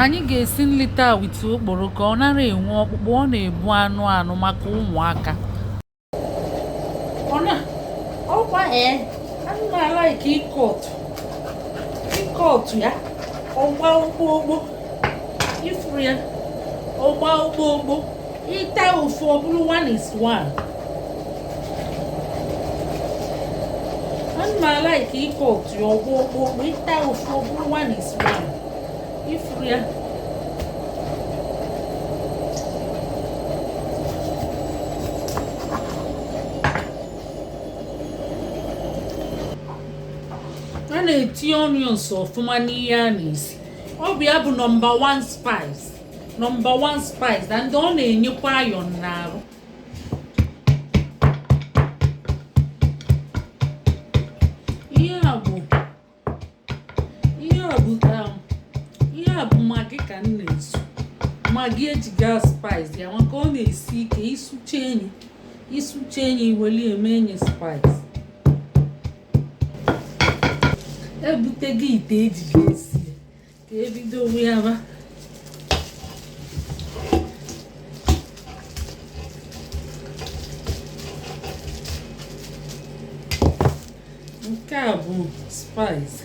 Anyị ga-esi nri taa wit okporo ka ọ nara enwe ọkpụkpụ, ọ na-ebu anụ maka ụmụaka. Ọkwa anụmanụ ka ịkọtụ ya ọgba ụgbọgbo ifuru ya ọgba ụgbọgbo ịta ofu ọ bụrụ 1:1. Anụmanụ ka ịkọtụ ya ọgba ụgbọgbo ịta ofu ọ bụrụ 1:1 ifuru ya. A na-etinye onions ọfụma n'ihe a na-esi. Ọ bụ ya bụ nọmba 1 spice and ọ na-enyekwa iron n'arụ. Ihe a bụ magi ka m na-esu. Magi eji gas spice ya maka ọ na-esi ike isuche enyi iweli eme enyi spice. Ebutego ite eji esi ka ebido onwe ya ba. Nke a bụ spice,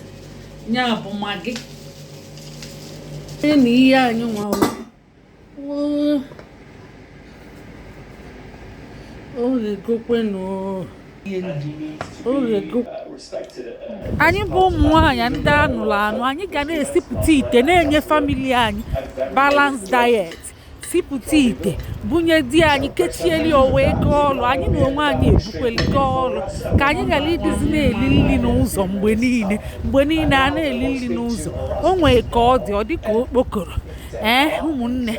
ya bụ magi. Na ihe anyị nwa anyị bụ ụmụ nwaanyị ndị anụrụ anụ, anyị ga na-esipụta ite na-enye famili anyị balance diet. Sipụta ite bunye di anyị, kechieli o wee gaa ọrụ, anyị na onwe anyị ebukweli gaa ọrụ ka anyị ghara ịdịzi na-eli nri n'ụzọ mgbe niile a na-eli nri n'ụzọ. O nwee ka ọ dị ka okpokoro. Ụmụnne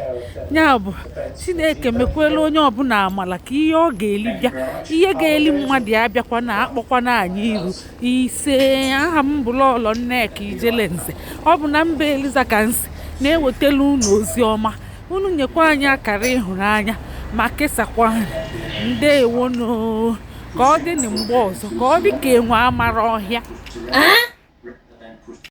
ya bụ Chineke mekwela onye ọbụla amala ka ihe ọ ga-eli bịa, ihe ga-eli mmadụ ya bịakwa na akpọkwana anyị iru ise. Aha m bụ Lọlọ Nneka Ijelenze. Ọ bụ na mba Eliza ka nsi na-ewetala unu ozi ọma. Unu nyekwa anyị akara ịhụnanya ma kesakwa ndeewono. Ka ọ dị na mgbe ọzọ, ka ọ dị ka enwe amara ọhịa.